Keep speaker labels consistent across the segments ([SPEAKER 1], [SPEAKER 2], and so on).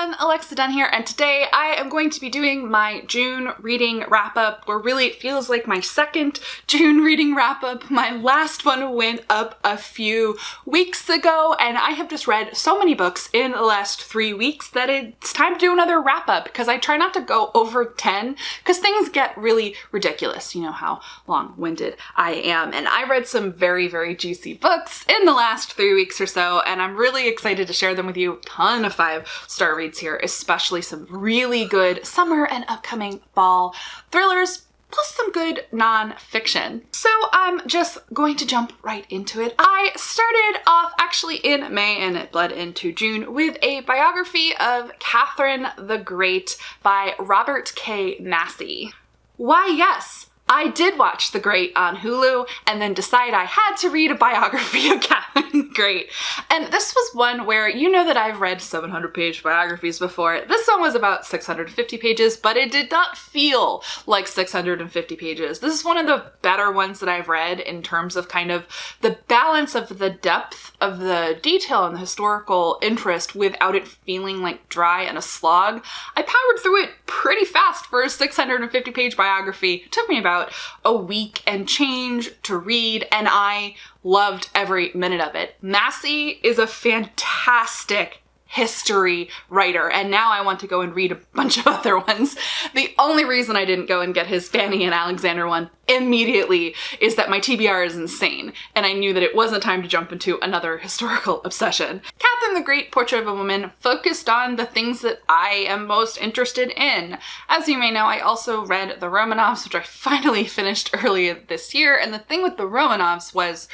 [SPEAKER 1] everyone, Alexa Donne here, and today I am going to be doing my June reading wrap-up, or really it feels like my second June reading wrap-up. My last one went up a few weeks ago, and I have just read so many books in the last 3 weeks that it's time to do another wrap-up, because I try not to go over 10, because things get really ridiculous. You know how long-winded I am, and I read some very, very juicy books in the last 3 weeks or so, and I'm really excited to share them with you. Ton of 5-star reads here, especially some really good summer and upcoming fall thrillers, plus some good non-fiction. So I'm just going to jump right into it. I started off actually in May and it bled into June with a biography of Catherine the Great by Robert K. Massie. Why, yes, I did watch The Great on Hulu and then decide I had to read a biography of Catherine the Great. And this was one where, you know that I've read 700-page biographies before. This one was about 650 pages, but it did not feel like 650 pages. This is one of the better ones that I've read in terms of kind of the balance of the depth of the detail and the historical interest without it feeling like dry and a slog. I powered through it pretty fast for a 650-page biography. It took me about a week and change to read, and I loved every minute of it. Massie is a fantastic history writer, and now I want to go and read a bunch of other ones. The only reason I didn't go and get his Fanny and Alexander one immediately is that my TBR is insane, and I knew that it wasn't time to jump into another historical obsession. Catherine the Great, Portrait of a Woman, focused on the things that I am most interested in. As you may know, I also read the Romanovs, which I finally finished earlier this year, and the thing with the Romanovs was,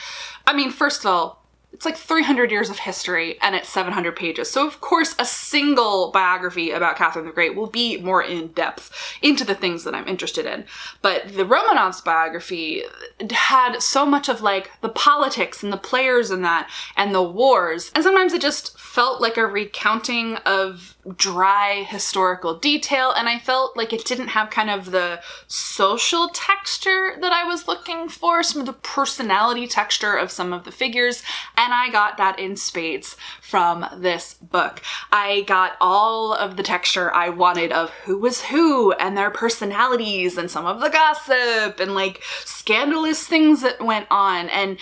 [SPEAKER 1] I mean, first of all, it's like 300 years of history and it's 700 pages. So of course a single biography about Catherine the Great will be more in depth into the things that I'm interested in. But the Romanovs biography had so much of like the politics and the players in that and the wars. And sometimes it just felt like a recounting of dry historical detail, and I felt like it didn't have kind of the social texture that I was looking for, some of the personality texture of some of the figures, and I got that in spades from this book. I got all of the texture I wanted of who was who and their personalities and some of the gossip and like scandalous things that went on, and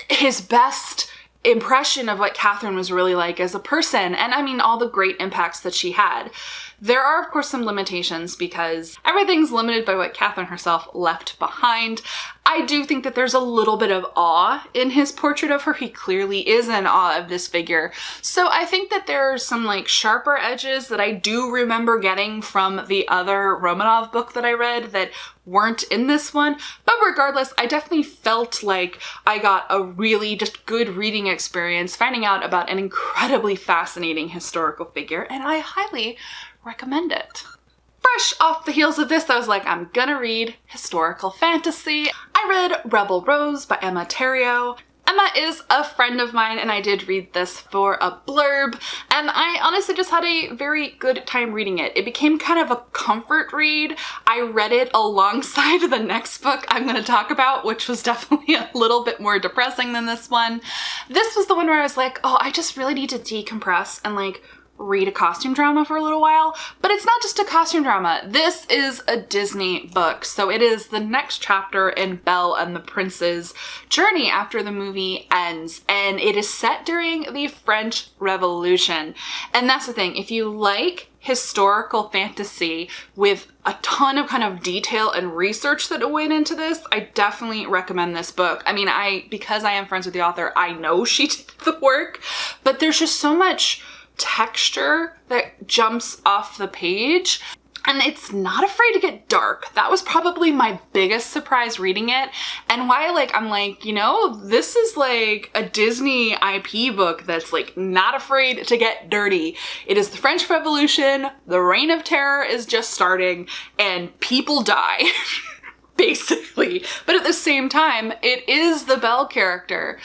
[SPEAKER 1] his best impression of what Catherine was really like as a person, and I mean all the great impacts that she had. There are of course some limitations because everything's limited by what Catherine herself left behind. I do think that there's a little bit of awe in his portrait of her. He clearly is in awe of this figure. So I think that there are some like sharper edges that I do remember getting from the other Romanov book that I read that weren't in this one. But regardless, I definitely felt like I got a really just good reading experience finding out about an incredibly fascinating historical figure, and I highly recommend it. Fresh off the heels of this, I was like, I'm gonna read historical fantasy. I read Rebel Rose by Emma Theriault. Emma is a friend of mine, and I did read this for a blurb, and I honestly just had a very good time reading it. It became kind of a comfort read. I read it alongside the next book I'm going to talk about, which was definitely a little bit more depressing than this one. This was the one where I was like, oh, I just really need to decompress and like read a costume drama for a little while. But it's not just a costume drama. This is a Disney book. So it is the next chapter in Belle and the Prince's journey after the movie ends. And it is set during the French Revolution. And that's the thing. If you like historical fantasy with a ton of kind of detail and research that went into this, I definitely recommend this book. I mean, because I am friends with the author, I know she did the work, but there's just so much texture that jumps off the page, and it's not afraid to get dark. That was probably my biggest surprise reading it, and why I'm like, you know, this is like a Disney IP book that's like not afraid to get dirty. It is the French Revolution, the Reign of Terror is just starting, and people die. Basically. But at the same time, it is the Belle character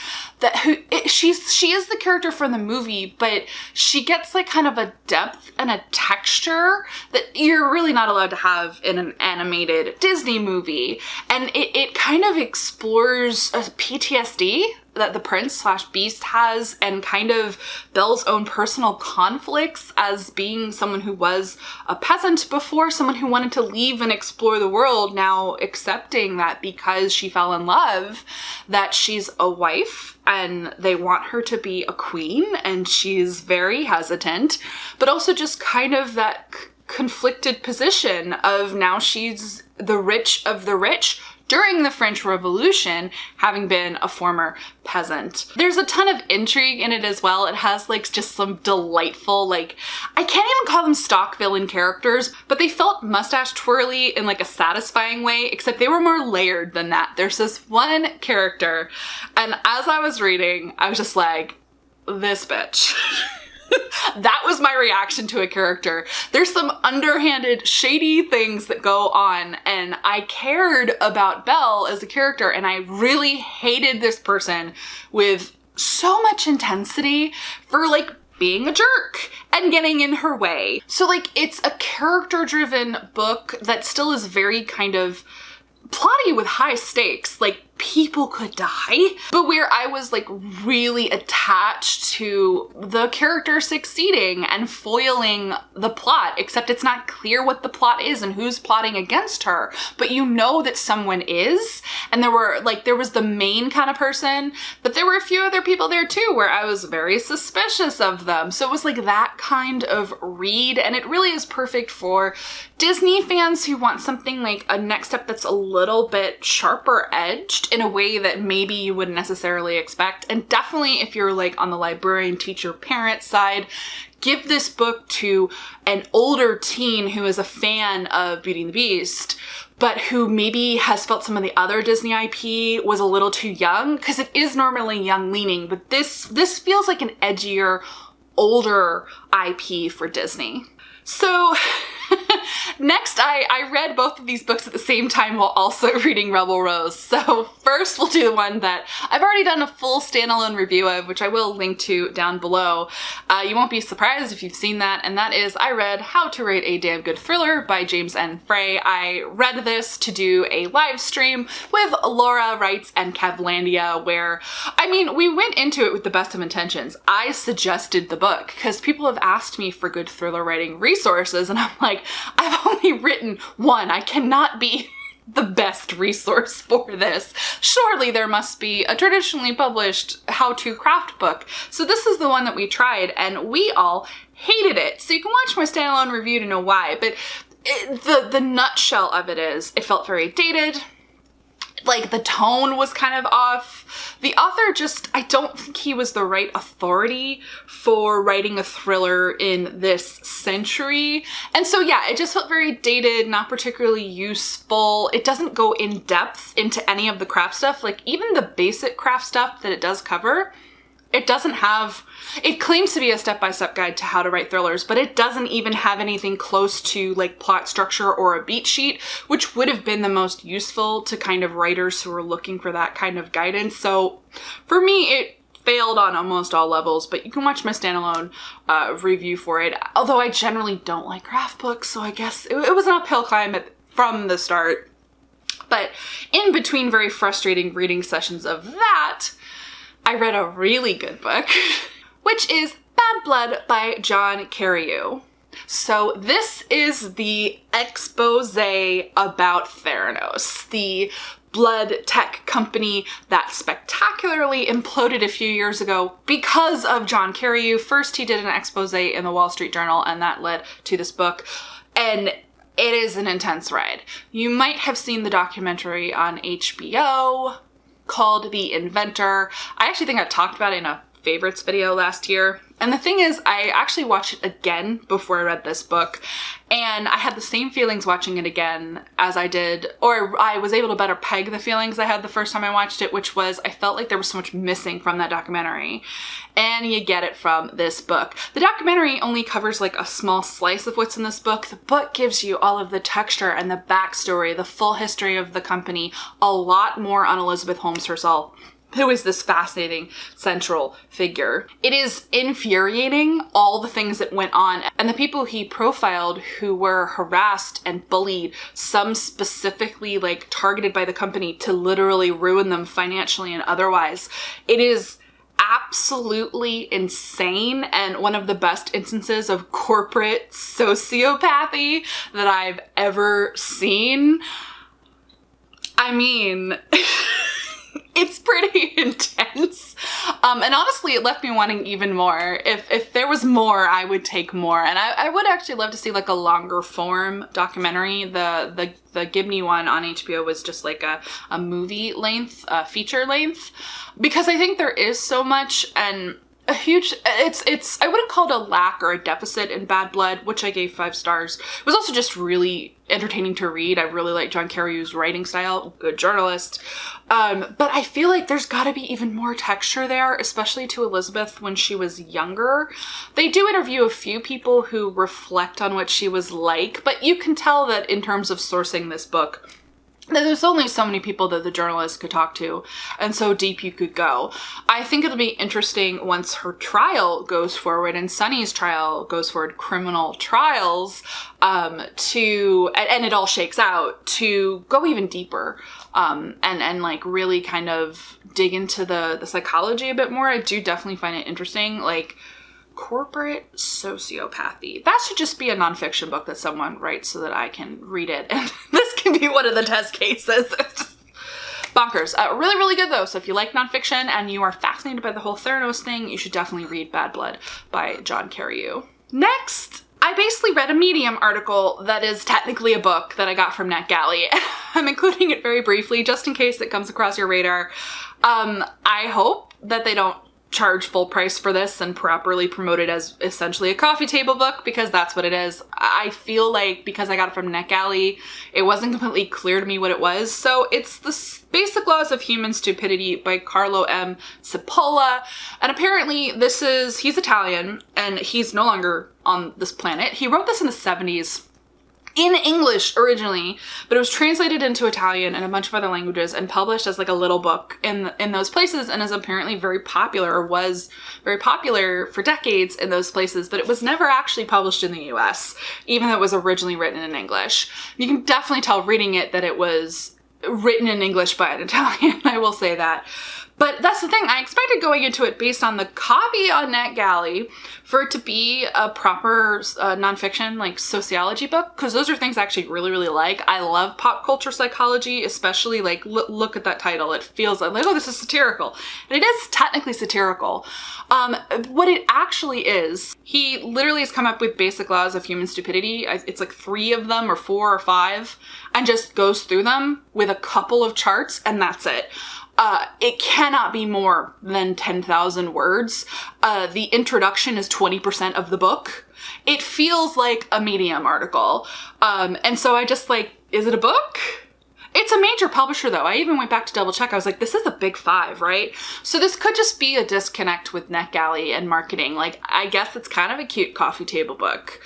[SPEAKER 1] she is the character from the movie, but she gets like kind of a depth and a texture that you're really not allowed to have in an animated Disney movie. And it kind of explores a PTSD that the prince / beast has, and kind of Belle's own personal conflicts as being someone who was a peasant before, someone who wanted to leave and explore the world, now accepting that because she fell in love, that she's a wife and they want her to be a queen, and she's very hesitant, but also just kind of that conflicted position of now she's the rich of the rich during the French Revolution, having been a former peasant. There's a ton of intrigue in it as well. It has like just some delightful, like, I can't even call them stock villain characters, but they felt mustache twirly in like a satisfying way, except they were more layered than that. There's this one character, and as I was reading, I was just like, this bitch. That was my reaction to a character. There's some underhanded, shady things that go on, and I cared about Belle as a character, and I really hated this person with so much intensity for like being a jerk and getting in her way. So like, it's a character-driven book that still is very kind of plotty with high stakes, like people could die, but where I was like really attached to the character succeeding and foiling the plot, except it's not clear what the plot is and who's plotting against her, but you know that someone is, and there was the main kind of person, but there were a few other people there too where I was very suspicious of them. So it was like that kind of read, and it really is perfect for Disney fans who want something like a next step that's a little bit sharper edged in a way that maybe you wouldn't necessarily expect. And definitely if you're like on the librarian, teacher, parent side, give this book to an older teen who is a fan of Beauty and the Beast, but who maybe has felt some of the other Disney IP was a little too young, because it is normally young leaning, but this feels like an edgier, older IP for Disney. So next, I read both of these books at the same time while also reading Rebel Rose. So first we'll do the one that I've already done a full standalone review of, which I will link to down below. You won't be surprised if you've seen that, and that is I read How to Write a Damn Good Thriller by James N. Frey. I read this to do a live stream with Laura Wrights and Kevlandia, where, I mean, we went into it with the best of intentions. I suggested the book because people have asked me for good thriller writing resources, and I'm like, I've only written one. I cannot be the best resource for this. Surely there must be a traditionally published how-to craft book. So this is the one that we tried, and we all hated it. So you can watch my standalone review to know why, but the nutshell of it is, it felt very dated. Like, the tone was kind of off. The author I don't think he was the right authority for writing a thriller in this century. And so yeah, it just felt very dated, not particularly useful. It doesn't go in depth into any of the craft stuff. Like, even the basic craft stuff that it does cover, it doesn't have, it claims to be a step-by-step guide to how to write thrillers, but it doesn't even have anything close to like plot structure or a beat sheet, which would have been the most useful to kind of writers who are looking for that kind of guidance. So for me, it failed on almost all levels, but you can watch my standalone review for it. Although I generally don't like craft books, so I guess it was an uphill climb from the start. But in between very frustrating reading sessions of that, I read a really good book, which is Bad Blood by John Carreyrou. So this is the expose about Theranos, the blood tech company that spectacularly imploded a few years ago because of John Carreyrou. First, he did an expose in the Wall Street Journal, and that led to this book. And it is an intense ride. You might have seen the documentary on HBO called The Inventor. I actually think I talked about it in a favorites video last year. And the thing is, I actually watched it again before I read this book, and I had the same feelings watching it again as I did, or I was able to better peg the feelings I had the first time I watched it, which was I felt like there was so much missing from that documentary. And you get it from this book. The documentary only covers like a small slice of what's in this book. The book gives you all of the texture and the backstory, the full history of the company, a lot more on Elizabeth Holmes herself who is this fascinating central figure. It is infuriating, all the things that went on, and the people he profiled who were harassed and bullied, some specifically like targeted by the company to literally ruin them financially and otherwise. It is absolutely insane and one of the best instances of corporate sociopathy that I've ever seen. I mean, it's pretty intense. And honestly, it left me wanting even more. If there was more, I would take more. And I would actually love to see like a longer form documentary. The Gibney one on HBO was just like a movie length, feature length, because I think there is so much and a huge, I wouldn't call it a lack or a deficit in Bad Blood, which I gave 5 stars. It was also just really entertaining to read. I really like John Carreyrou's writing style, good journalist. But I feel like there's gotta be even more texture there, especially to Elizabeth when she was younger. They do interview a few people who reflect on what she was like, but you can tell that in terms of sourcing this book, there's only so many people that the journalist could talk to and so deep you could go. I think it'll be interesting once her trial goes forward and Sunny's trial goes forward, criminal trials, and it all shakes out, to go even deeper and like really kind of dig into the psychology a bit more. I do definitely find it interesting. Like, corporate sociopathy. That should just be a nonfiction book that someone writes so that I can read it. And this can be one of the test cases. It's just bonkers. Really, really good though. So if you like nonfiction and you are fascinated by the whole Theranos thing, you should definitely read Bad Blood by John Carreyrou. Next, I basically read a Medium article that is technically a book that I got from NetGalley. I'm including it very briefly just in case it comes across your radar. I hope that they don't charge full price for this and properly promote it as essentially a coffee table book, because that's what it is. I feel like because I got it from NetGalley, it wasn't completely clear to me what it was. So it's the Basic Laws of Human Stupidity by Carlo M. Cipolla. And apparently he's Italian and he's no longer on this planet. He wrote this in the 70s. In English originally, but it was translated into Italian and a bunch of other languages and published as like a little book in those places, and is apparently very popular, or was very popular for decades in those places, but it was never actually published in the US, even though it was originally written in English. You can definitely tell reading it that it was written in English by an Italian, I will say that. But that's the thing, I expected going into it based on the copy on NetGalley for it to be a proper nonfiction, like sociology book, because those are things I actually really, really like. I love pop culture psychology, especially like, look at that title. It feels like, oh, this is satirical. And it is technically satirical. What it actually is, he literally has come up with Basic Laws of Human Stupidity. It's like 3 of them or 4 or 5, and just goes through them with a couple of charts, and that's it. It cannot be more than 10,000 words. The introduction is 20% of the book. It feels like a Medium article. And so I just like, is it a book? It's a major publisher though. I even went back to double check. I was like, this is a big 5, right? So this could just be a disconnect with NetGalley and marketing. Like, I guess it's kind of a cute coffee table book.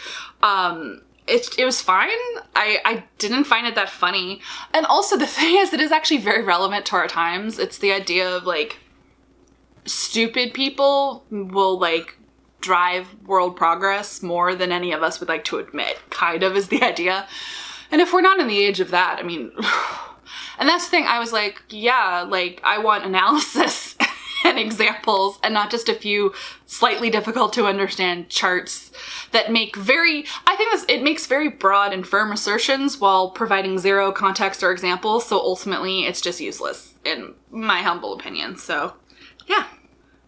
[SPEAKER 1] It was fine. I didn't find it that funny. And also the thing is, it is actually very relevant to our times. It's the idea of like, stupid people will like drive world progress more than any of us would like to admit, kind of is the idea. And if we're not in the age of that, I mean, and that's the thing, I was like, yeah, like I want analysis and examples and not just a few slightly difficult to understand charts that make it makes very broad and firm assertions while providing zero context or examples. So ultimately it's just useless in my humble opinion. So yeah.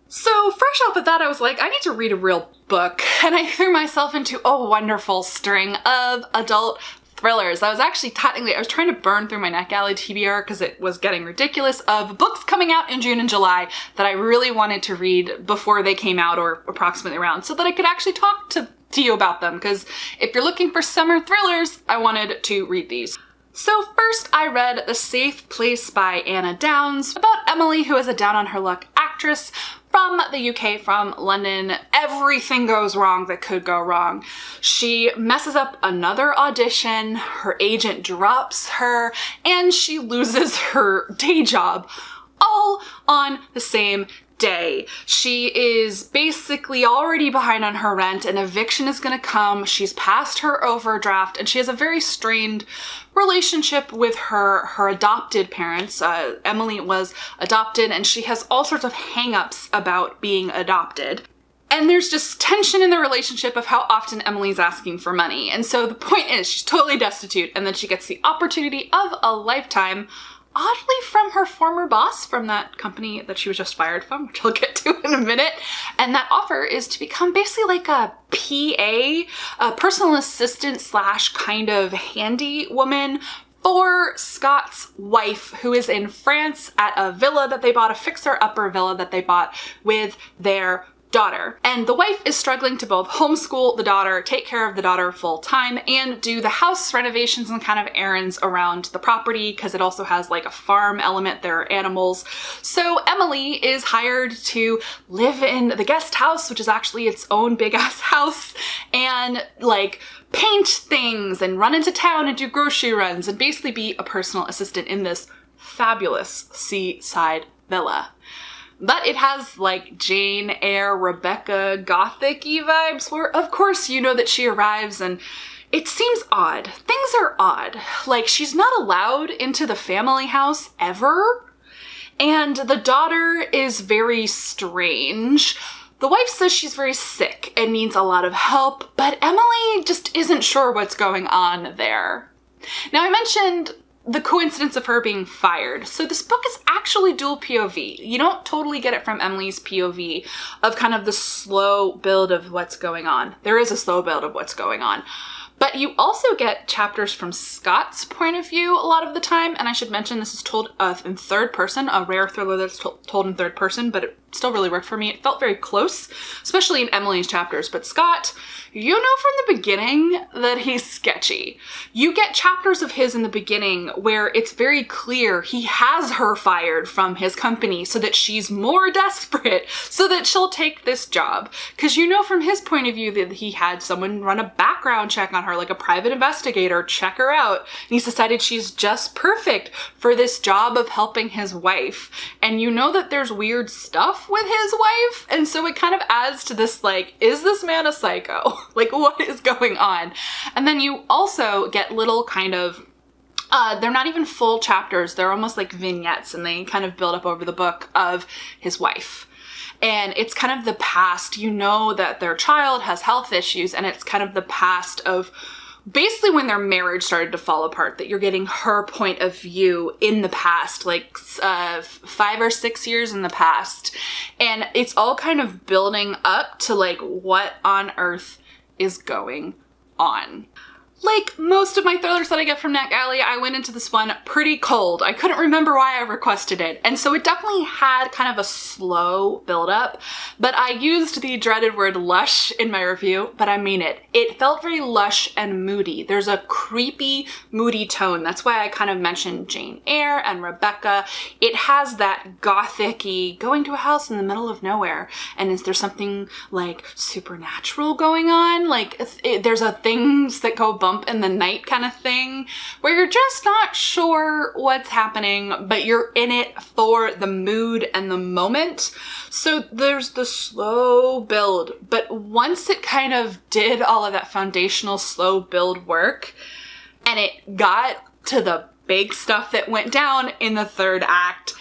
[SPEAKER 1] So fresh off of that, I was like, I need to read a real book. And I threw myself into a wonderful string of adult thrillers. I was trying to burn through my NetGalley TBR because it was getting ridiculous, of books coming out in June and July that I really wanted to read before they came out or approximately around, so that I could actually talk to you about them. Because if you're looking for summer thrillers, I wanted to read these. So first I read The Safe Place by Anna Downs, about Emily, who is a down-on-her-luck actress from the UK, from London. Everything goes wrong that could go wrong. She messes up another audition, her agent drops her, and she loses her day job. all on the same day. She is basically already behind on her rent. An eviction is going to come. She's past her overdraft, and she has a very strained relationship with her adopted parents. Emily was adopted, and she has all sorts of hang-ups about being adopted. And there's just tension in the relationship of how often Emily's asking for money. And so the point is, she's totally destitute, and then she gets the opportunity of a lifetime, oddly from her former boss from that company that she was just fired from, which I'll get to in a minute. And that offer is to become basically like a PA, a personal assistant / kind of handy woman for Scott's wife, who is in France at a villa that they bought, a fixer-upper villa that they bought with their daughter. And the wife is struggling to both homeschool the daughter, take care of the daughter full time, and do the house renovations and kind of errands around the property, because it also has like a farm element. There are animals. So Emily is hired to live in the guest house, which is actually its own big ass house, and like paint things and run into town and do grocery runs and basically be a personal assistant in this fabulous seaside villa. But it has like Jane Eyre, Rebecca, Gothic-y vibes, where of course you know that she arrives and it seems odd. Things are odd. Like, she's not allowed into the family house ever, and the daughter is very strange. The wife says she's very sick and needs a lot of help, but Emily just isn't sure what's going on there. Now, I mentioned the coincidence of her being fired. So this book is actually dual POV. You don't totally get it from Emily's POV of kind of the slow build of what's going on. There is a slow build of what's going on. But you also get chapters from Scott's point of view a lot of the time. And I should mention this is told in third person, a rare thriller that's told in third person, but it still really worked for me. It felt very close, especially in Emily's chapters. But Scott, you know from the beginning that he's sketchy. You get chapters of his in the beginning where it's very clear he has her fired from his company so that she's more desperate so that she'll take this job. Because you know from his point of view that he had someone run a background check on her, like a private investigator, check her out. And he's decided she's just perfect for this job of helping his wife. And you know that there's weird stuff with his wife. And so it kind of adds to this, like, is this man a psycho? Like, what is going on? And then you also get little kind of, they're not even full chapters. They're almost like vignettes, and they kind of build up over the book of his wife. And it's kind of the past. You know that their child has health issues, and it's kind of the past of basically when their marriage started to fall apart, that you're getting her point of view in the past, like 5 or 6 years in the past. And it's all kind of building up to like, what on earth is going on? Like most of my thrillers that I get from NetGalley, I went into this one pretty cold. I couldn't remember why I requested it. And so it definitely had kind of a slow build-up, but I used the dreaded word lush in my review, but I mean it. It felt very lush and moody. There's a creepy, moody tone. That's why I kind of mentioned Jane Eyre and Rebecca. It has that gothic-y, going to a house in the middle of nowhere, and is there something like supernatural going on? Like there's things that go bump in the night kind of thing, where you're just not sure what's happening, but you're in it for the mood and the moment. So there's the slow build, but once it kind of did all of that foundational slow build work, and it got to the big stuff that went down in the third act,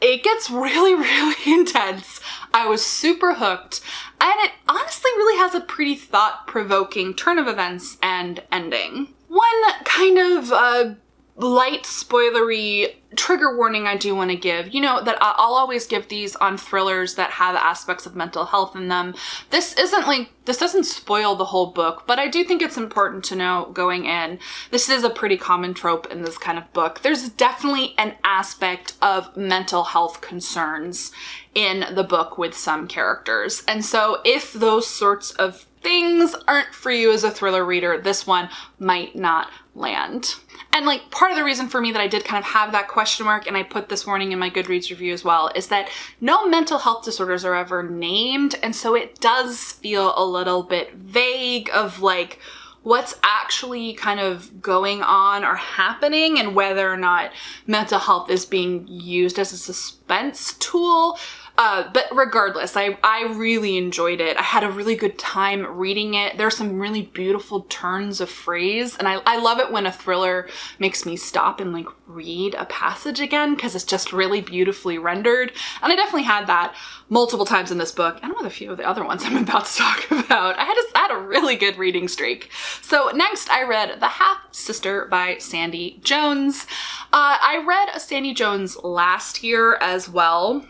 [SPEAKER 1] it gets really, really intense. I was super hooked, and it honestly really has a pretty thought-provoking turn of events and ending. One kind of light spoilery trigger warning I do want to give, you know, that I'll always give these on thrillers that have aspects of mental health in them. This doesn't spoil the whole book, but I do think it's important to know going in. This is a pretty common trope in this kind of book. There's definitely an aspect of mental health concerns in the book with some characters. And so if those sorts of things aren't for you as a thriller reader, this one might not land. And like part of the reason for me that I did kind of have that question mark, and I put this warning in my Goodreads review as well, is that no mental health disorders are ever named. And so it does feel a little bit vague of like, what's actually kind of going on or happening and whether or not mental health is being used as a suspense tool. But regardless, I really enjoyed it. I had a really good time reading it. There's some really beautiful turns of phrase, and I love it when a thriller makes me stop and like read a passage again, because it's just really beautifully rendered. And I definitely had that multiple times in this book, and with a few of the other ones I'm about to talk about. I had a really good reading streak. So next I read The Half-Sister by Sandie Jones. I read Sandie Jones last year as well.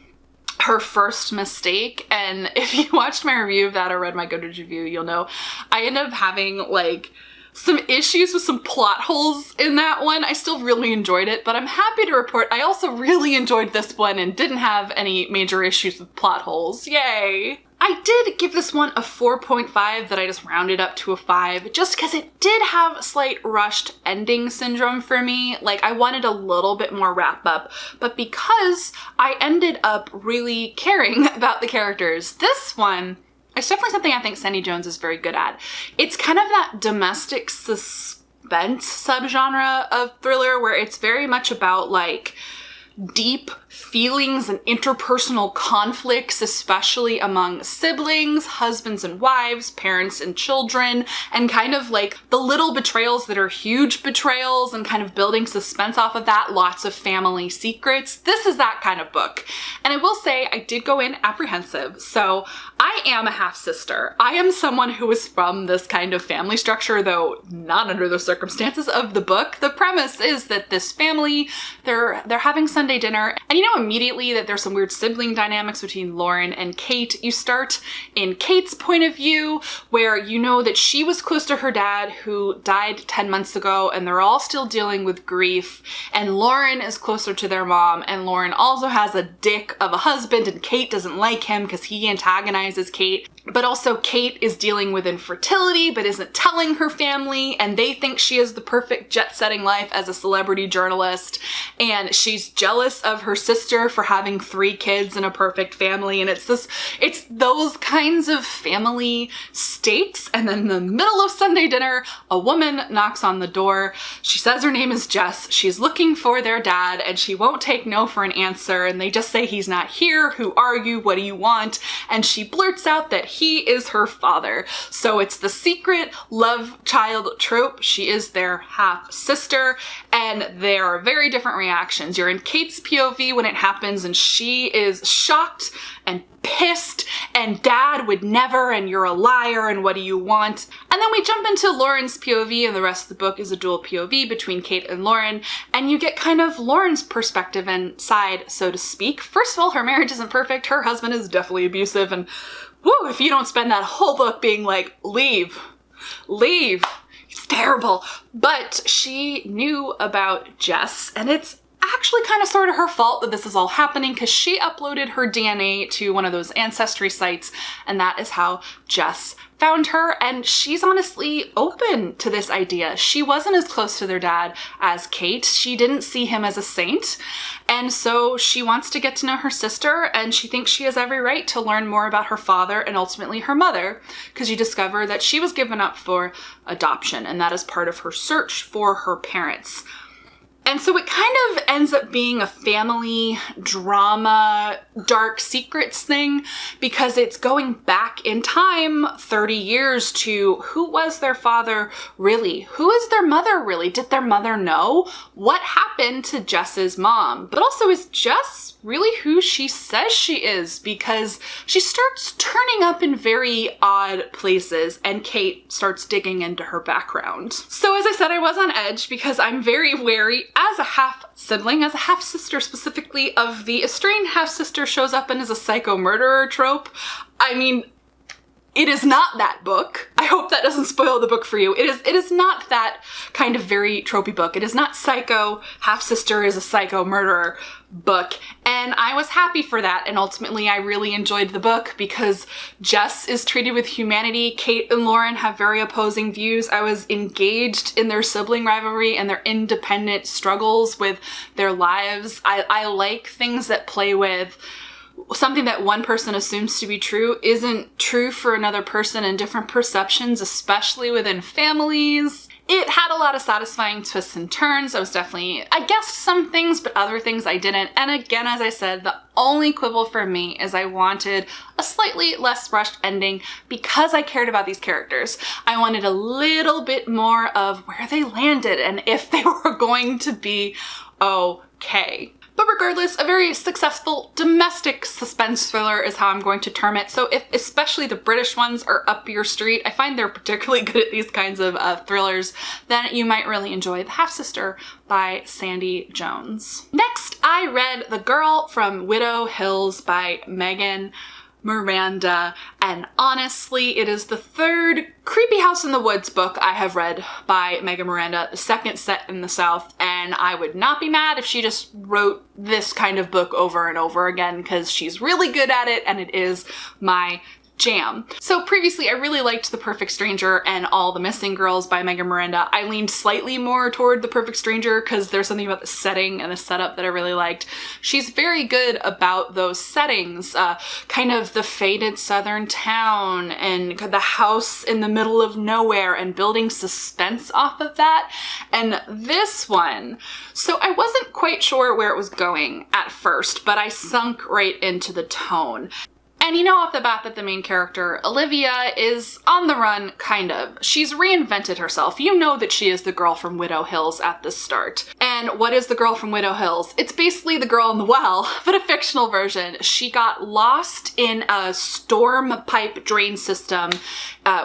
[SPEAKER 1] Her First Mistake, and if you watched my review of that or read my Goodreads review, you'll know I ended up having like some issues with some plot holes in that one. I still really enjoyed it, but I'm happy to report I also really enjoyed this one and didn't have any major issues with plot holes. Yay! I did give this one a 4.5 that I just rounded up to a 5 just because it did have slight rushed ending syndrome for me. Like, I wanted a little bit more wrap up, but because I ended up really caring about the characters, this one, it's definitely something I think Sandie Jones is very good at. It's kind of that domestic suspense subgenre of thriller where it's very much about like deep feelings and interpersonal conflicts, especially among siblings, husbands and wives, parents and children, and kind of like the little betrayals that are huge betrayals and kind of building suspense off of that, lots of family secrets. This is that kind of book. And I will say I did go in apprehensive. So I am a half-sister. I am someone who is from this kind of family structure, though not under the circumstances of the book. The premise is that this family, they're having Sunday dinner, and you know immediately that there's some weird sibling dynamics between Lauren and Kate. You start in Kate's point of view, where you know that she was close to her dad who died 10 months ago, and they're all still dealing with grief, and Lauren is closer to their mom, and Lauren also has a dick of a husband, and Kate doesn't like him because he antagonizes Kate. But also Kate is dealing with infertility but isn't telling her family, and they think she has the perfect jet-setting life as a celebrity journalist, and she's jealous of her sister for having 3 kids and a perfect family, and it's those kinds of family stakes. And then in the middle of Sunday dinner, a woman knocks on the door. She says her name is Jess. She's looking for their dad, and she won't take no for an answer, and they just say he's not here. Who are you? What do you want? And she blurts out that he is her father. So it's the secret love child trope. She is their half-sister, and there are very different reactions. You're in Kate's POV when it happens, and she is shocked and pissed, and dad would never, and you're a liar, and what do you want? And then we jump into Lauren's POV, and the rest of the book is a dual POV between Kate and Lauren, and you get kind of Lauren's perspective and side, so to speak. First of all, her marriage isn't perfect. Her husband is definitely abusive, and whoo, if you don't spend that whole book being like, leave, it's terrible. But she knew about Jess, and it's actually kind of sort of her fault that this is all happening because she uploaded her DNA to one of those ancestry sites, and that is how Jess found her, and she's honestly open to this idea. She wasn't as close to their dad as Kate. She didn't see him as a saint, and so she wants to get to know her sister, and she thinks she has every right to learn more about her father and ultimately her mother, because you discover that she was given up for adoption, and that is part of her search for her parents. And so it kind of ends up being a family drama, dark secrets thing, because it's going back in time 30 years to who was their father really? Who is their mother really? Did their mother know? What happened to Jess's mom? But also, is Jess really who she says she is? Because she starts turning up in very odd places, and Kate starts digging into her background. So as I said, I was on edge because I'm very wary as a half-sibling, as a half-sister specifically, of the estranged half-sister shows up and is a psycho murderer trope. I mean, it is not that book. I hope that doesn't spoil the book for you. It is not that kind of very tropey book. It is not psycho, half-sister is a psycho murderer book. And I was happy for that. And ultimately I really enjoyed the book because Jess is treated with humanity. Kate and Lauren have very opposing views. I was engaged in their sibling rivalry and their independent struggles with their lives. I like things that play with something that one person assumes to be true isn't true for another person, and different perceptions, especially within families. It had a lot of satisfying twists and turns. I was definitely, I guessed some things, but other things I didn't. And again, as I said, the only quibble for me is I wanted a slightly less rushed ending because I cared about these characters. I wanted a little bit more of where they landed and if they were going to be okay. But regardless, a very successful domestic suspense thriller is how I'm going to term it. So if especially the British ones are up your street, I find they're particularly good at these kinds of thrillers, then you might really enjoy The Half-Sister by Sandie Jones. Next, I read The Girl from Widow Hills by Miranda, and honestly, it is the third Creepy House in the Woods book I have read by Miranda, the second set in the South, and I would not be mad if she just wrote this kind of book over and over again because she's really good at it and it is my jam. So previously I really liked The Perfect Stranger and All the Missing Girls by Miranda. I leaned slightly more toward The Perfect Stranger because there's something about the setting and the setup that I really liked. She's very good about those settings, kind of the faded southern town and the house in the middle of nowhere and building suspense off of that. And this one, so I wasn't quite sure where it was going at first, but I sunk right into the tone. And you know off the bat that the main character, Olivia, is on the run, kind of. She's reinvented herself. You know that she is the girl from Widow Hills at the start. And what is the girl from Widow Hills? It's basically the girl in the well, but a fictional version. She got lost in a storm pipe drain system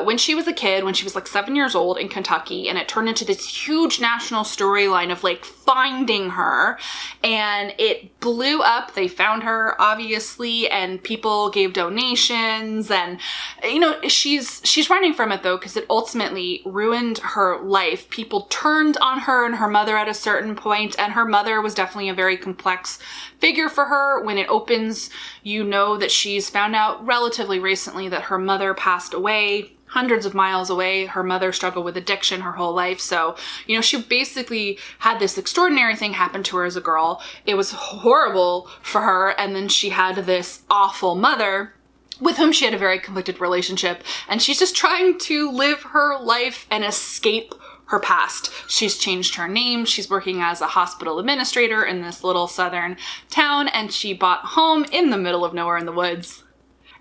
[SPEAKER 1] when she was a kid, when she was like 7 years old in Kentucky, and it turned into this huge national storyline of like finding her, and it blew up. They found her, obviously, and people gave donations, and you know, she's running from it though because it ultimately ruined her life. People turned on her and her mother at a certain point, and her mother was definitely a very complex figure for her. When it opens, you know that she's found out relatively recently that her mother passed away hundreds of miles away. Her mother struggled with addiction her whole life. So, you know, she basically had this extraordinary thing happen to her as a girl. It was horrible for her. And then she had this awful mother with whom she had a very conflicted relationship. And she's just trying to live her life and escape her past. She's changed her name. She's working as a hospital administrator in this little southern town. And she bought a home in the middle of nowhere in the woods.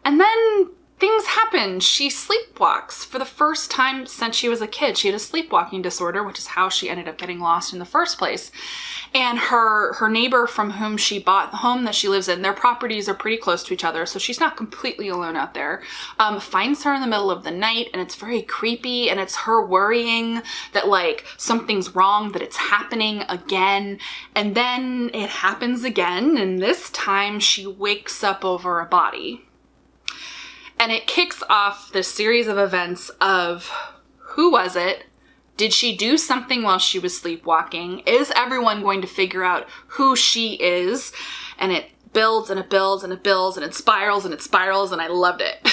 [SPEAKER 1] And then things happen. She sleepwalks for the first time since she was a kid. She had a sleepwalking disorder, which is how she ended up getting lost in the first place. And her neighbor from whom she bought the home that she lives in, their properties are pretty close to each other, so she's not completely alone out there, finds her in the middle of the night, and it's very creepy, and it's her worrying that like something's wrong, that it's happening again. And then it happens again, and this time she wakes up over a body. And it kicks off this series of events of who was it? Did she do something while she was sleepwalking? Is everyone going to figure out who she is? And it builds and it builds and it builds and it spirals and it spirals, and I loved it.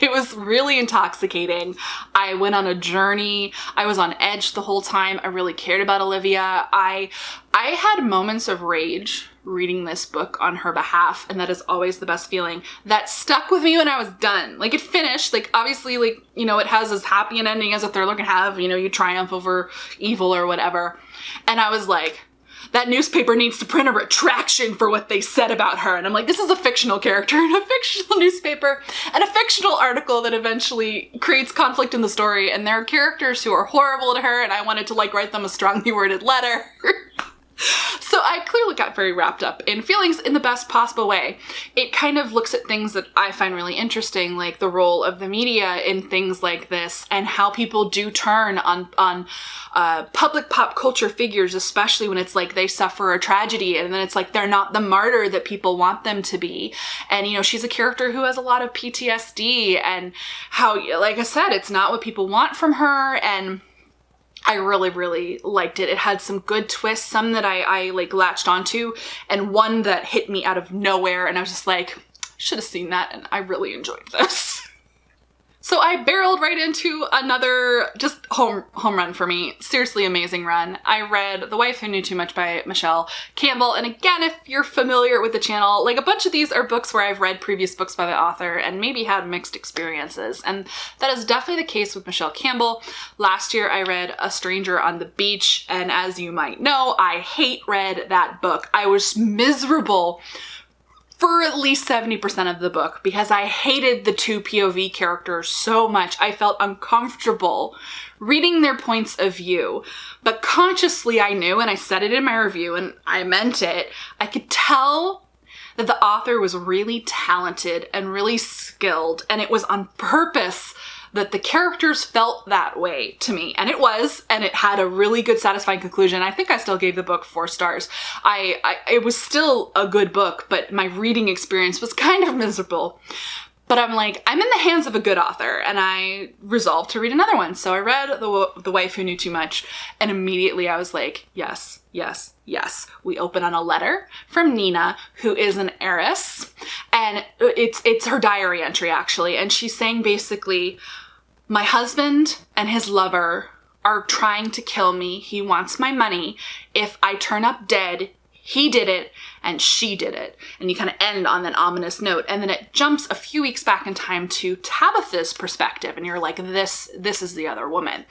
[SPEAKER 1] It was really intoxicating. I went on a journey. I was on edge the whole time. I really cared about Olivia. I had moments of rage reading this book on her behalf, and that is always the best feeling. That stuck with me when I was done. Like, it finished, like, obviously, like, you know, it has as happy an ending as a thriller can have, you know, you triumph over evil or whatever. And I was like, that newspaper needs to print a retraction for what they said about her. And I'm like, this is a fictional character in a fictional newspaper and a fictional article that eventually creates conflict in the story. And there are characters who are horrible to her, and I wanted to like write them a strongly worded letter. So I clearly got very wrapped up in feelings in the best possible way. It kind of looks at things that I find really interesting, like the role of the media in things like this, and how people do turn on public pop culture figures, especially when it's like they suffer a tragedy and then it's like they're not the martyr that people want them to be. And, you know, she's a character who has a lot of PTSD, and how, like I said, it's not what people want from her. And I really, really liked it. It had some good twists, some that I like latched onto, and one that hit me out of nowhere, and I was just like, should have seen that, and I really enjoyed this. So I barreled right into another just home run for me. Seriously amazing run. I read The Wife Who Knew Too Much by Michelle Campbell. And again, if you're familiar with the channel, like a bunch of these are books where I've read previous books by the author and maybe had mixed experiences. And that is definitely the case with Michelle Campbell. Last year I read A Stranger on the Beach. And as you might know, I hate read that book. I was miserable for at least 70% of the book because I hated the two POV characters so much. I felt uncomfortable reading their points of view, but consciously I knew, and I said it in my review and I meant it, I could tell that the author was really talented and really skilled, and it was on purpose that the characters felt that way to me. And it was, and it had a really good satisfying conclusion. I think I still gave the book 4 stars. It was still a good book, but my reading experience was kind of miserable. But I'm like, I'm in the hands of a good author, and I resolved to read another one. So I read The Wife Who Knew Too Much, and immediately I was like, yes, yes, yes. We open on a letter from Nina, who is an heiress, and it's her diary entry, actually. And she's saying basically, my husband and his lover are trying to kill me. He wants my money. If I turn up dead, he did it and she did it. And you kind of end on that ominous note. And then it jumps a few weeks back in time to Tabitha's perspective. And you're like, this is the other woman.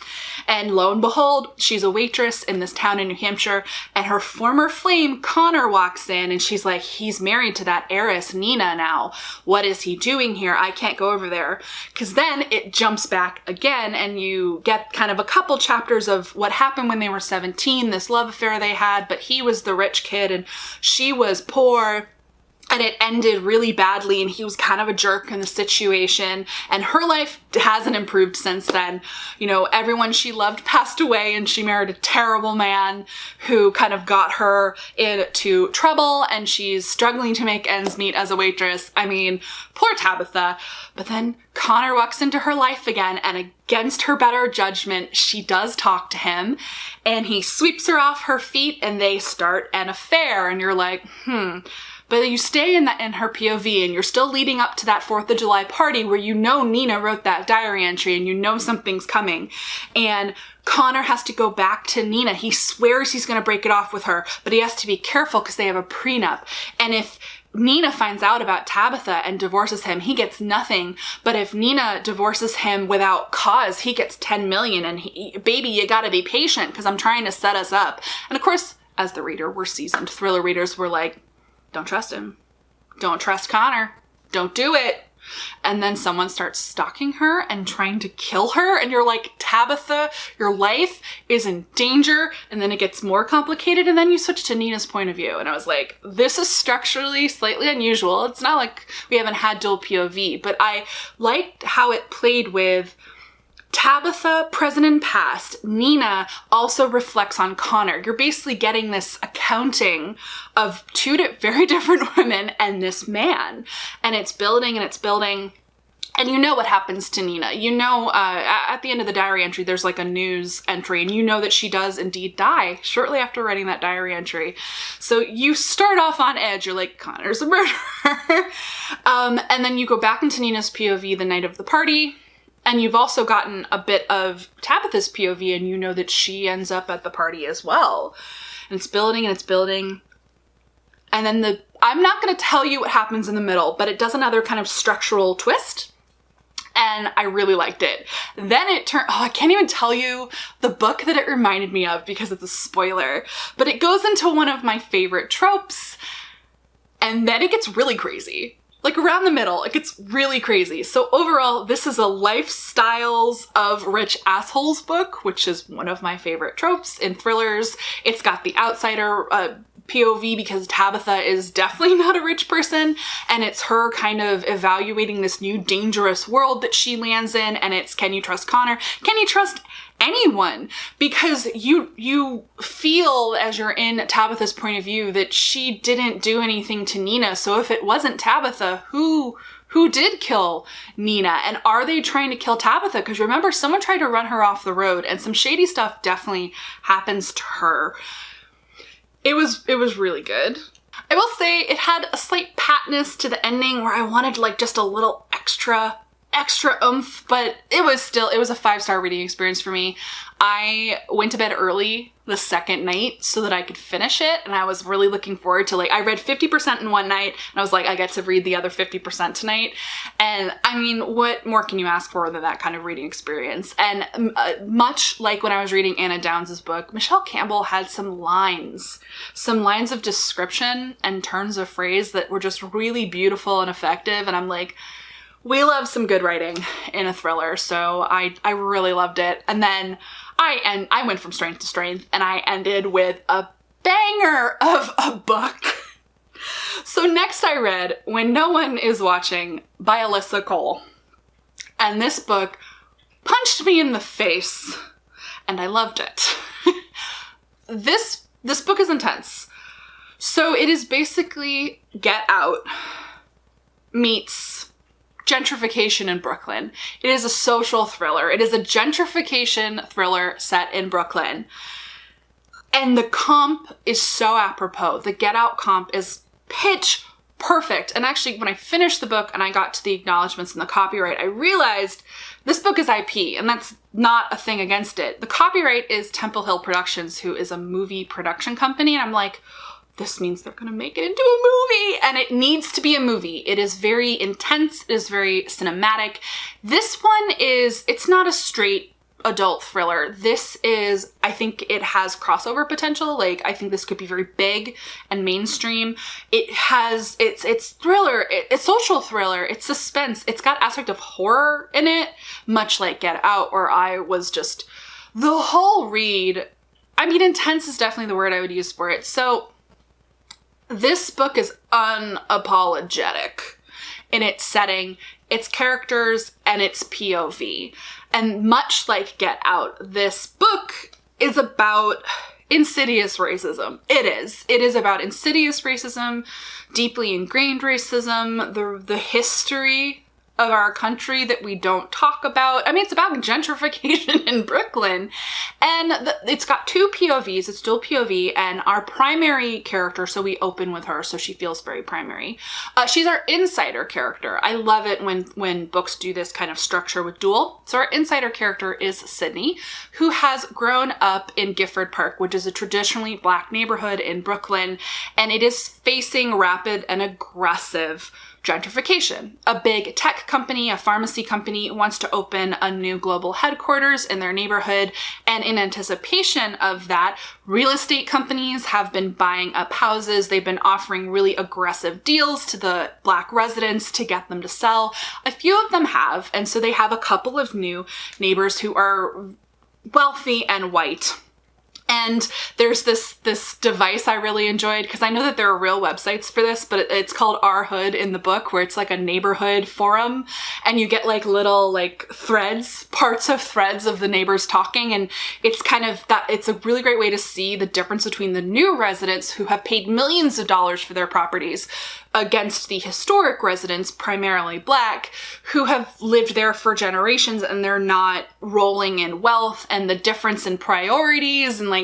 [SPEAKER 1] And lo and behold, she's a waitress in this town in New Hampshire. And her former flame, Connor, walks in and she's like, he's married to that heiress, Nina, now. What is he doing here? I can't go over there. Because then it jumps back again and you get kind of a couple chapters of what happened when they were 17, this love affair they had, but he was the rich kid and she was poor, and it ended really badly and he was kind of a jerk in the situation, and her life hasn't improved since then. You know, everyone she loved passed away and she married a terrible man who kind of got her into trouble, and she's struggling to make ends meet as a waitress. I mean, poor Tabitha. But then Connor walks into her life again, and against her better judgment, she does talk to him, and he sweeps her off her feet and they start an affair, and you're like, But you stay in her POV and you're still leading up to that 4th of July party where you know Nina wrote that diary entry and you know something's coming. And Connor has to go back to Nina. He swears he's going to break it off with her, but he has to be careful because they have a prenup. And if Nina finds out about Tabitha and divorces him, he gets nothing. But if Nina divorces him without cause, he gets 10 million. And baby, you gotta be patient because I'm trying to set us up. And of course, as the reader, we're seasoned thriller readers. We're like, don't trust him. Don't trust Connor. Don't do it. And then someone starts stalking her and trying to kill her. And you're like, Tabitha, your life is in danger. And then it gets more complicated. And then you switch to Nina's point of view. And I was like, this is structurally slightly unusual. It's not like we haven't had dual POV, but I liked how it played with Tabitha, present and past. Nina also reflects on Connor. You're basically getting this accounting of two very different women and this man. And it's building and it's building. And you know what happens to Nina. You know, at the end of the diary entry, there's like a news entry, and you know that she does indeed die shortly after writing that diary entry. So you start off on edge. You're like, Connor's a murderer. And then you go back into Nina's POV the night of the party. And you've also gotten a bit of Tabitha's POV, and you know that she ends up at the party as well. And it's building and it's building. And then I'm not going to tell you what happens in the middle, but it does another kind of structural twist. And I really liked it. Then it turned, I can't even tell you the book that it reminded me of because it's a spoiler. But it goes into one of my favorite tropes. And then it gets really crazy. Like around the middle, it gets really crazy. So overall, this is a lifestyles of rich assholes book, which is one of my favorite tropes in thrillers. It's got the outsider POV because Tabitha is definitely not a rich person, and it's her kind of evaluating this new dangerous world that she lands in, and it's, can you trust Connor? Can you trust anyone? Because you feel as you're in Tabitha's point of view that she didn't do anything to Nina. So if it wasn't Tabitha, who did kill Nina? And are they trying to kill Tabitha? Because remember, someone tried to run her off the road, and some shady stuff definitely happens to her. It was really good. I will say it had a slight patness to the ending where I wanted like just a little extra extra oomph, but it was a 5-star reading experience for me. I went to bed early the second night so that I could finish it, and I was really looking forward to, like, I read 50% in one night, and I was like, I get to read the other 50% tonight. And I mean, what more can you ask for than that kind of reading experience? And much like when I was reading Anna Downs' book, Michelle Campbell had some lines of description and turns of phrase that were just really beautiful and effective, and I'm like, we love some good writing in a thriller, so I really loved it. And then I went from strength to strength, and I ended with a banger of a book. So next I read When No One Is Watching by Alyssa Cole. And this book punched me in the face, and I loved it. This book is intense. So it is basically Get Out meets gentrification in Brooklyn. It is a social thriller. It is a gentrification thriller set in Brooklyn. And the comp is so apropos. The Get Out comp is pitch perfect. And actually, when I finished the book and I got to the acknowledgements and the copyright, I realized this book is IP, and that's not a thing against it. The copyright is Temple Hill Productions, who is a movie production company. And I'm like, this means they're gonna make it into a movie, and it needs to be a movie. It is very intense, it is very cinematic. This one it's not a straight adult thriller. This is, I think it has crossover potential. Like, I think this could be very big and mainstream. It's thriller, it's social thriller, it's suspense, it's got aspect of horror in it, much like Get Out, where I was just, the whole read, I mean, intense is definitely the word I would use for it. So this book is unapologetic in its setting, its characters, and its POV. And much like Get Out, this book is about insidious racism. It is. It is about insidious racism, deeply ingrained racism, the history of our country that we don't talk about. I mean, it's about gentrification in Brooklyn, and it's got two POVs. It's dual POV, and our primary character, so we open with her, so she feels very primary. She's our insider character. I love it when books do this kind of structure with dual. So our insider character is Sydney, who has grown up in Gifford Park, which is a traditionally Black neighborhood in Brooklyn, and it is facing rapid and aggressive gentrification. A big tech company, a pharmacy company, wants to open a new global headquarters in their neighborhood, and in anticipation of that, real estate companies have been buying up houses. They've been offering really aggressive deals to the Black residents to get them to sell. A few of them have, and so they have a couple of new neighbors who are wealthy and white. And there's this device I really enjoyed, because I know that there are real websites for this, but it's called Our Hood in the book, where it's like a neighborhood forum, and you get like little like parts of threads of the neighbors talking, and it's kind of that, it's a really great way to see the difference between the new residents who have paid millions of dollars for their properties against the historic residents, primarily Black, who have lived there for generations, and they're not rolling in wealth, and the difference in priorities, and like,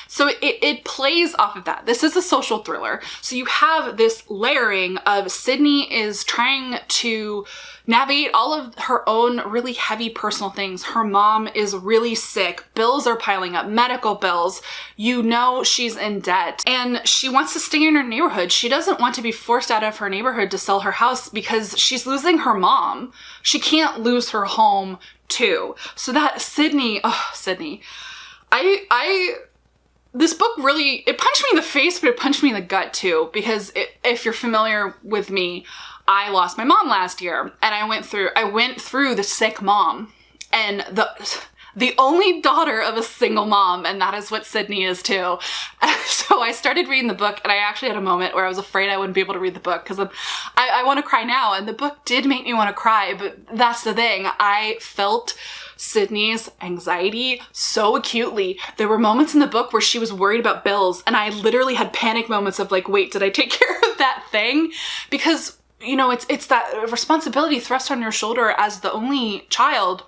[SPEAKER 1] so it plays off of that. This is a social thriller. So you have this layering of Sydney is trying to navigate all of her own really heavy personal things. Her mom is really sick. Bills are piling up, medical bills. You know she's in debt, and she wants to stay in her neighborhood. She doesn't want to be forced out of her neighborhood to sell her house because she's losing her mom. She can't lose her home too. So that Sydney, this book really, it punched me in the face, but it punched me in the gut too, because if you're familiar with me, I lost my mom last year, and I went through the sick mom, and the only daughter of a single mom, and that is what Sydney is too. So I started reading the book, and I actually had a moment where I was afraid I wouldn't be able to read the book, because I want to cry now, and the book did make me want to cry, but that's the thing. I felt Sydney's anxiety so acutely. There were moments in the book where she was worried about bills, and I literally had panic moments of like, wait, did I take care of that thing? Because, you know, it's that responsibility thrust on your shoulder as the only child.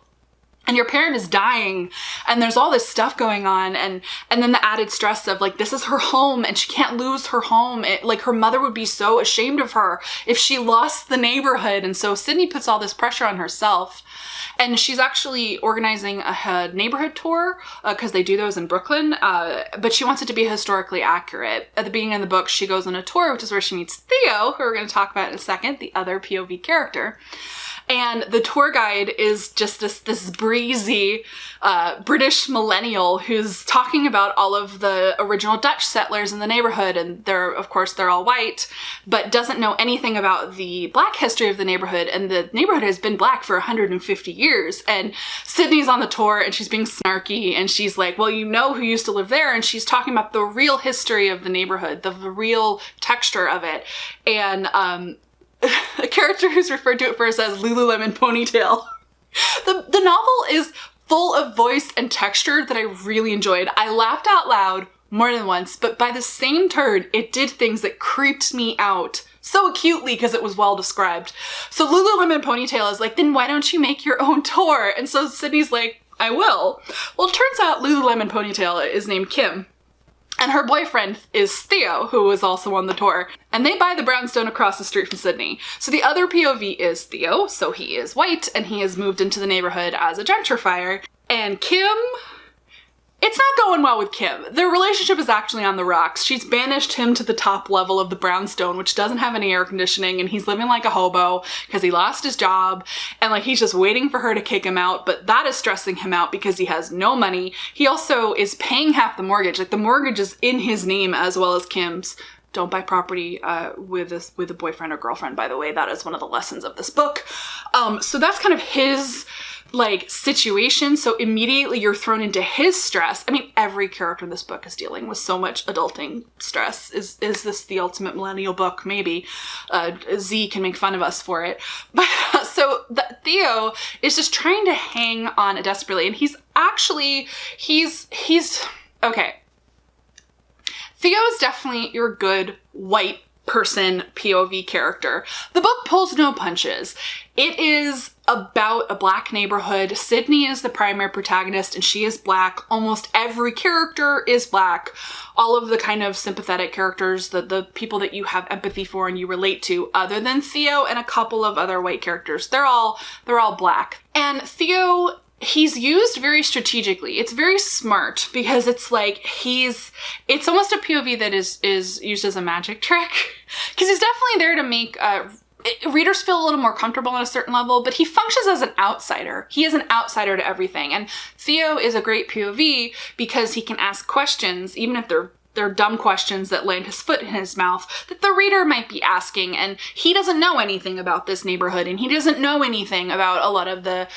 [SPEAKER 1] and your parent is dying, and there's all this stuff going on, and then the added stress of like, this is her home and she can't lose her home. Like her mother would be so ashamed of her if she lost the neighborhood. And so Sydney puts all this pressure on herself, and she's actually organizing a neighborhood tour because they do those in Brooklyn, but she wants it to be historically accurate. At the beginning of the book, she goes on a tour, which is where she meets Theo, who we're going to talk about in a second, the other POV character. And the tour guide is just this breezy British millennial who's talking about all of the original Dutch settlers in the neighborhood. And they're all white, but doesn't know anything about the Black history of the neighborhood. And the neighborhood has been Black for 150 years. And Sydney's on the tour and she's being snarky and she's like, well, you know who used to live there. And she's talking about the real history of the neighborhood, the real texture of it. And a character who's referred to it first as Lululemon Ponytail. The novel is full of voice and texture that I really enjoyed. I laughed out loud more than once, but by the same turn, it did things that creeped me out so acutely because it was well described. So Lululemon Ponytail is like, then why don't you make your own tour? And so Sydney's like, I will. Well, it turns out Lululemon Ponytail is named Kim. And her boyfriend is Theo, who is also on the tour. And they buy the brownstone across the street from Sydney. So the other POV is Theo, so he is white, and he has moved into the neighborhood as a gentrifier. And Kim, it's not going well with Kim. Their relationship is actually on the rocks. She's banished him to the top level of the brownstone, which doesn't have any air conditioning, and he's living like a hobo because he lost his job, and like he's just waiting for her to kick him out, but that is stressing him out because he has no money. He also is paying half the mortgage. Like the mortgage is in his name as well as Kim's. Don't buy property with a boyfriend or girlfriend, by the way. That is one of the lessons of this book. So that's kind of his like situation. So immediately you're thrown into his stress. I mean, every character in this book is dealing with so much adulting stress. Is this the ultimate millennial book? Maybe. Z can make fun of us for it. But so Theo is just trying to hang on desperately, and he's okay. Theo is definitely your good white person POV character. The book pulls no punches. It is about a Black neighborhood. Sydney is the primary protagonist and she is Black. Almost every character is Black. All of the kind of sympathetic characters, the people that you have empathy for and you relate to, other than Theo and a couple of other white characters, they're all Black. And Theo, he's used very strategically. It's very smart because it's like it's almost a POV that is used as a magic trick, because he's definitely there to make readers feel a little more comfortable on a certain level, but he functions as an outsider. He is an outsider to everything. And Theo is a great POV because he can ask questions, even if they're dumb questions that land his foot in his mouth, that the reader might be asking. And he doesn't know anything about this neighborhood, and he doesn't know anything about a lot of the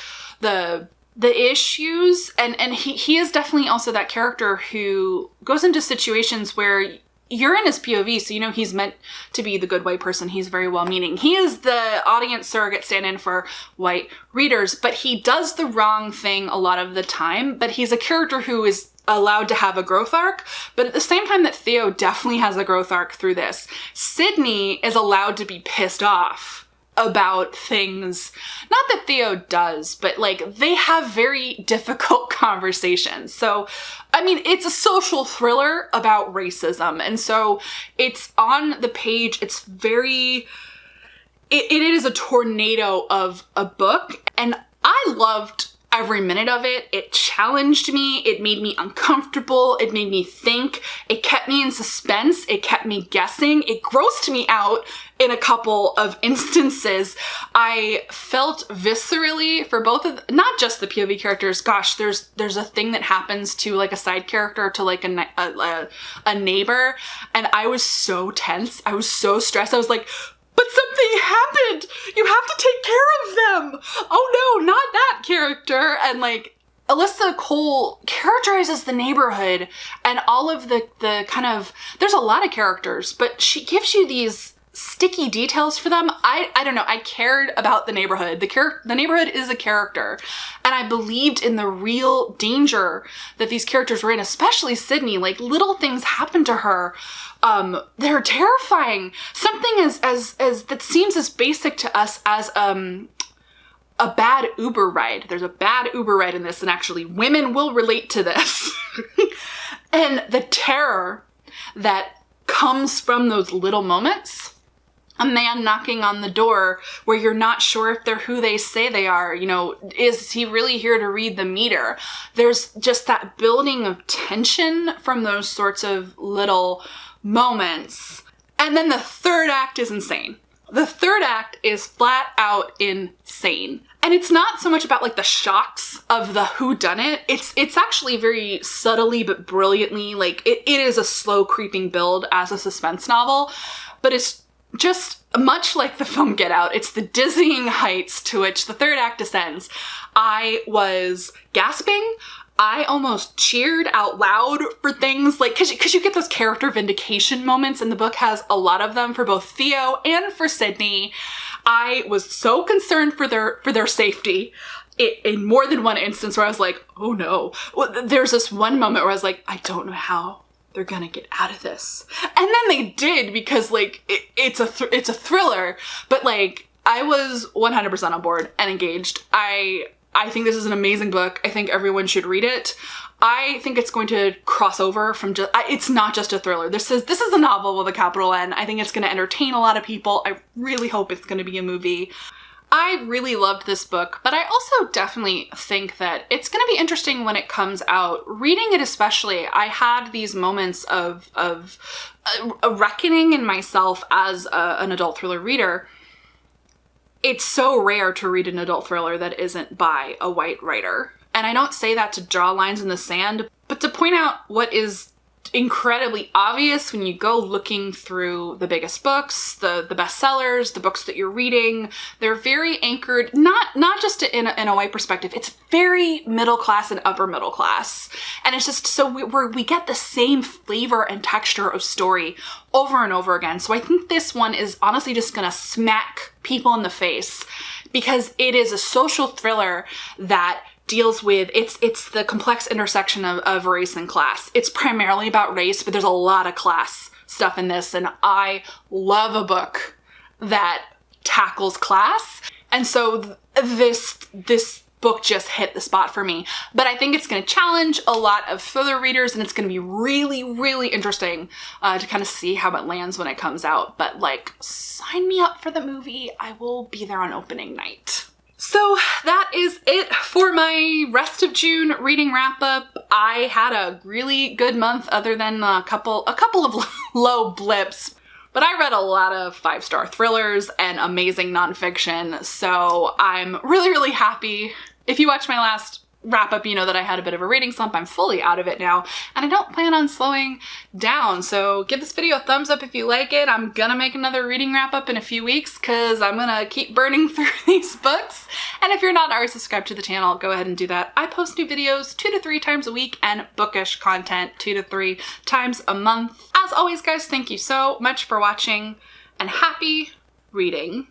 [SPEAKER 1] issues, and he is definitely also that character who goes into situations where you're in his POV, so you know he's meant to be the good white person. He's very well-meaning. He is the audience surrogate stand-in for white readers, but he does the wrong thing a lot of the time. But he's a character who is allowed to have a growth arc, but at the same time that Theo definitely has a growth arc through this, Sydney is allowed to be pissed off about things. Not that Theo does, but like they have very difficult conversations. So, I mean, it's a social thriller about racism. And so it's on the page. It's very, it is a tornado of a book. And I loved every minute of it. It challenged me. It made me uncomfortable. It made me think. It kept me in suspense. It kept me guessing. It grossed me out in a couple of instances. I felt viscerally for both of, not just the POV characters. Gosh, there's a thing that happens to like a side character, to like a neighbor, and I was so tense. I was so stressed. I was like, but something happened! You have to take care of them! Oh no, not that character! And like, Alyssa Cole characterizes the neighborhood and all of the kind of, there's a lot of characters, but she gives you these sticky details for them. I don't know, I cared about the neighborhood. The neighborhood is a character, and I believed in the real danger that these characters were in, especially Sydney. Like, little things happen to her. They're terrifying. Something as that seems as basic to us as a bad Uber ride. There's a bad Uber ride in this, and actually women will relate to this. And the terror that comes from those little moments. A man knocking on the door where you're not sure if they're who they say they are. You know, is he really here to read the meter? There's just that building of tension from those sorts of little moments. And then the third act is insane. The third act is flat out insane. And it's not so much about like the shocks of the whodunit. It's actually very subtly but brilliantly, like it is a slow creeping build as a suspense novel, but it's just much like the film Get Out. It's the dizzying heights to which the third act descends. I was gasping. I almost cheered out loud for things like, cause you get those character vindication moments, and the book has a lot of them for both Theriault and for Sandie. I was so concerned for their safety in more than one instance where I was like, oh no. Well, there's this one moment where I was like, I don't know how they're gonna get out of this. And then they did, because like, it's a thriller, but like, I was 100% on board and engaged. I think this is an amazing book. I think everyone should read it. I think it's going to cross over from it's not just a thriller. This is a novel with a capital N. I think it's going to entertain a lot of people. I really hope it's going to be a movie. I really loved this book, but I also definitely think that it's going to be interesting when it comes out. Reading it especially, I had these moments of a reckoning in myself as an adult thriller reader. It's so rare to read an adult thriller that isn't by a white writer. And I don't say that to draw lines in the sand, but to point out what is incredibly obvious when you go looking through the biggest books, the bestsellers, the books that you're reading. They're very anchored, not just in a white perspective. It's very middle class and upper middle class. And it's just so we get the same flavor and texture of story over and over again. So I think this one is honestly just gonna smack people in the face, because it is a social thriller that deals with, it's the complex intersection of race and class. It's primarily about race, but there's a lot of class stuff in this, and I love a book that tackles class. And so this book just hit the spot for me. But I think it's going to challenge a lot of further readers, and it's going to be really, really interesting to kind of see how it lands when it comes out. But like, sign me up for the movie. I will be there on opening night. So that is it for my rest of June reading wrap up. I had a really good month, other than a couple of low blips, but I read a lot of 5-star thrillers and amazing nonfiction. So I'm really, really happy. If you watched my last wrap up, you know that I had a bit of a reading slump. I'm fully out of it now, and I don't plan on slowing down. So give this video a thumbs up if you like it. I'm gonna make another reading wrap up in a few weeks, because I'm gonna keep burning through these books. And if you're not already subscribed to the channel, go ahead and do that. I post new videos 2 to 3 times a week, and bookish content 2 to 3 times a month. As always, guys, thank you so much for watching, and happy reading.